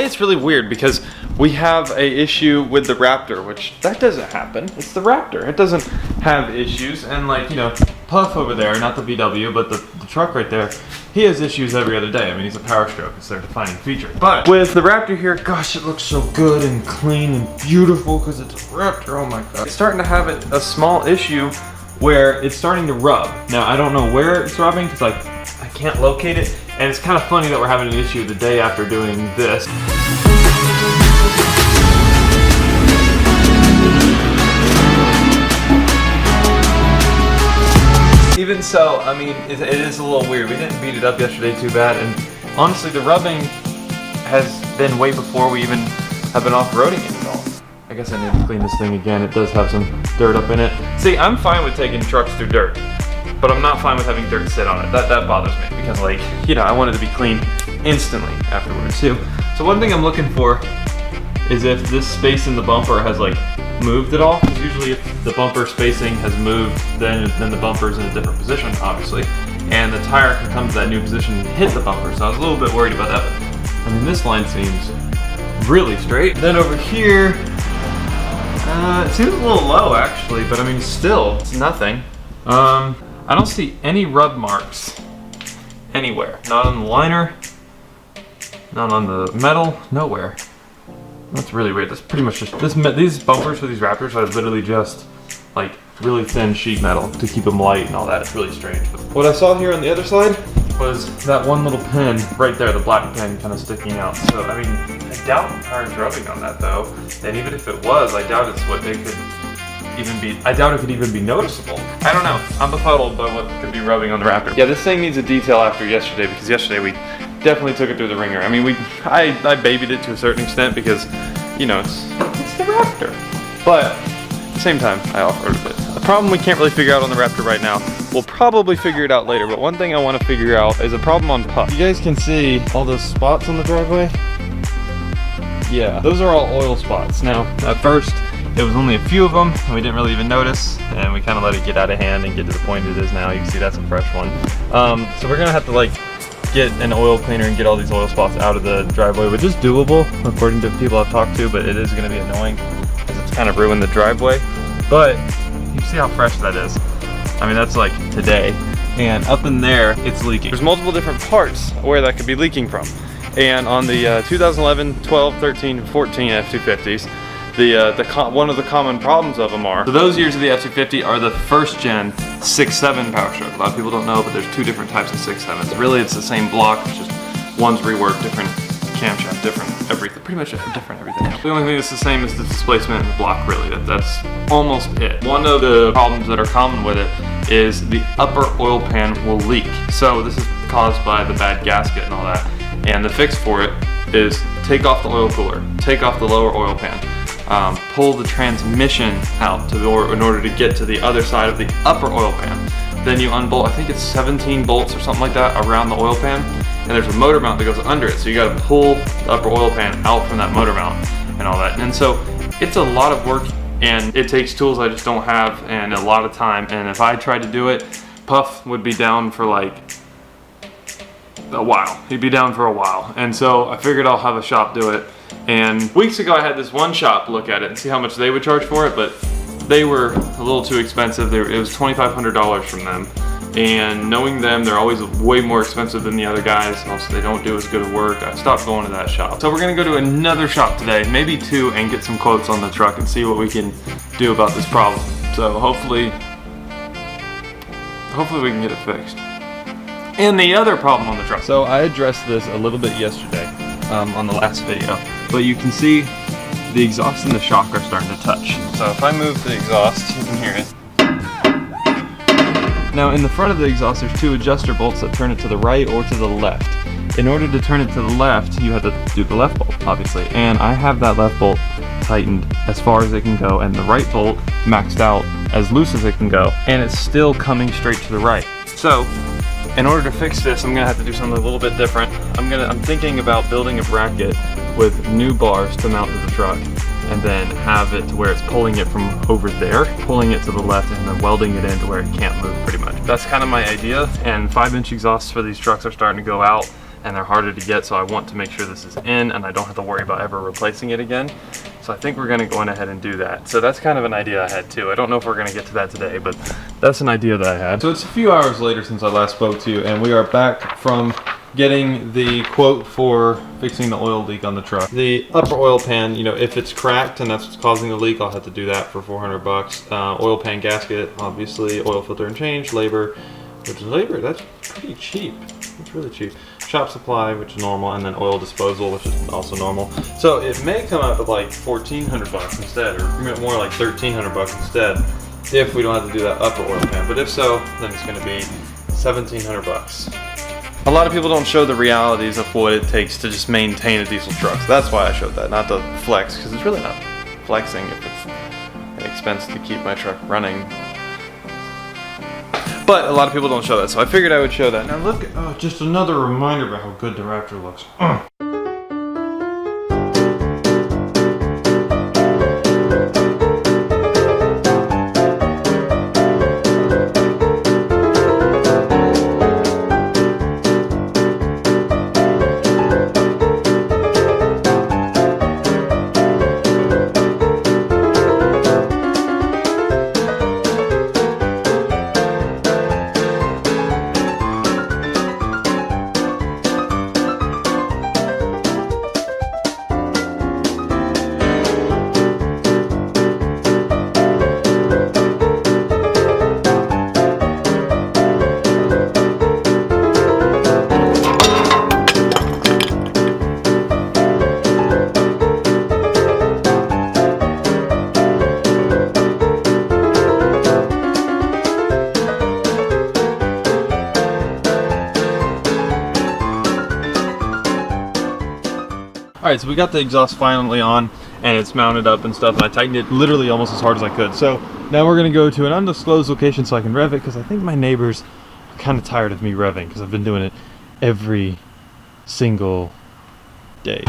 today it's really weird because we have a issue with the Raptor, which that doesn't happen. It's the Raptor. It doesn't have issues. And like, you know, Puff over there, not the VW, but the truck right there, he has issues every other day. I mean, he's a Power Stroke. It's their defining feature. But with the Raptor here, gosh, it looks so good and clean and beautiful because it's a Raptor. Oh my God. It's starting to have a small issue where it's starting to rub. Now, I don't know where it's rubbing because I can't locate it. And it's kind of funny that we're having an issue the day after doing this. Even so, I mean, it is a little weird. We didn't beat it up yesterday too bad, and honestly, the rubbing has been way before we even have been off-roading it at all. I guess I need to clean this thing again. It does have some dirt up in it. See, I'm fine with taking trucks through dirt, but I'm not fine with having dirt sit on it. That bothers me because, like, you know, I want it to be clean instantly afterwards too. So one thing I'm looking for is if this space in the bumper has like moved at all. Because usually if the bumper spacing has moved, then the bumper's in a different position, obviously. And the tire can come to that new position and hit the bumper. So I was a little bit worried about that. But, I mean, this line seems really straight. Then over here, it seems a little low actually, but I mean, still, it's nothing. I don't see any rub marks anywhere. Not on the liner, not on the metal, nowhere. That's really weird. That's pretty much just these bumpers for these Raptors are literally just like really thin sheet metal to keep them light and all that. It's really strange. What I saw here on the other side was that one little pin right there, the black pin kind of sticking out. So I mean, I doubt the tire's rubbing on that though. And even if it was, I doubt it's what they could even be. I doubt it could even be noticeable. I don't know. I'm befuddled by what could be rubbing on the Raptor. Yeah, this thing needs a detail after yesterday because yesterday we definitely took it through the ringer. I mean, I babied it to a certain extent because, you know, it's the Raptor. But at the same time, I off-roaded it. A problem we can't really figure out on the Raptor right now. We'll probably figure it out later, but one thing I want to figure out is a problem on Puff. You guys can see all those spots on the driveway? Yeah, those are all oil spots. Now, at first, it was only a few of them, and we didn't really even notice, and we kind of let it get out of hand and get to the point it is now. You can see that's a fresh one. So we're gonna have to like get an oil cleaner and get all these oil spots out of the driveway, which is doable according to people I've talked to, but it is going to be annoying because it's kind of ruined the driveway. But you see how fresh that is. I mean, that's like today, and up in there it's leaking. There's multiple different parts where that could be leaking from, and on the 2011, 12, 13, 14 F-250s, one of the common problems of them are, so those years of the F-250 are the first gen 6.7 Power Stroke. A lot of people don't know, but there's two different types of 6.7s. Really, it's the same block, it's just one's reworked, different camshaft, different everything, pretty much different everything. The only thing that's the same is the displacement in the block, really. That's almost it. One of the problems that are common with it is the upper oil pan will leak. So this is caused by the bad gasket and all that. And the fix for it is take off the oil cooler, take off the lower oil pan. Pull the transmission out in order to get to the other side of the upper oil pan. Then you unbolt, I think it's 17 bolts or something like that around the oil pan, and there's a motor mount that goes under it, so you gotta pull the upper oil pan out from that motor mount and all that. And so it's a lot of work, and it takes tools I just don't have and a lot of time, and if I tried to do it, Puff would be down for like a while. He'd be down for a while. And so I figured I'll have a shop do it. And weeks ago I had this one shop look at it and see how much they would charge for it, but they were a little too expensive. It was $2,500 from them. And knowing them, they're always way more expensive than the other guys. Also, they don't do as good of work. I stopped going to that shop. So we're gonna go to another shop today, maybe two, and get some quotes on the truck and see what we can do about this problem. So hopefully we can get it fixed. And the other problem on the truck. So I addressed this a little bit yesterday on the last video, but you can see the exhaust and the shock are starting to touch. So if I move the exhaust, you can hear it. Now in the front of the exhaust, there's two adjuster bolts that turn it to the right or to the left. In order to turn it to the left, you have to do the left bolt, obviously. And I have that left bolt tightened as far as it can go, and the right bolt maxed out as loose as it can go, and it's still coming straight to the right. So in order to fix this, I'm gonna have to do something a little bit different. I'm thinking about building a bracket with new bars to mount to the truck, and then have it to where it's pulling it from over there, pulling it to the left, and then welding it in to where it can't move pretty much. That's kind of my idea, and 5-inch exhausts for these trucks are starting to go out, and they're harder to get, so I want to make sure this is in and I don't have to worry about ever replacing it again. So I think we're gonna go ahead and do that. So that's kind of an idea I had too. I don't know if we're gonna get to that today, but that's an idea that I had. So it's a few hours later since I last spoke to you, and we are back from getting the quote for fixing the oil leak on the truck. The upper oil pan, you know, if it's cracked and that's what's causing the leak, I'll have to do that for 400 bucks. Oil pan gasket, obviously, oil filter and change, labor, which is labor, that's pretty cheap. It's really cheap. Shop supply, which is normal, and then oil disposal, which is also normal. So it may come out to like 1,400 bucks instead, or more like 1,300 bucks instead, if we don't have to do that upper oil pan. But if so, then it's gonna be 1,700 bucks. A lot of people don't show the realities of what it takes to just maintain a diesel truck. So that's why I showed that, not the flex, because it's really not flexing if it's an expense to keep my truck running. But a lot of people don't show that, so I figured I would show that. Now look, just another reminder about how good the Raptor looks. Alright, so we got the exhaust finally on and it's mounted up and stuff, and I tightened it literally almost as hard as I could. So now we're going to go to an undisclosed location so I can rev it, because I think my neighbors are kind of tired of me revving because I've been doing it every single day.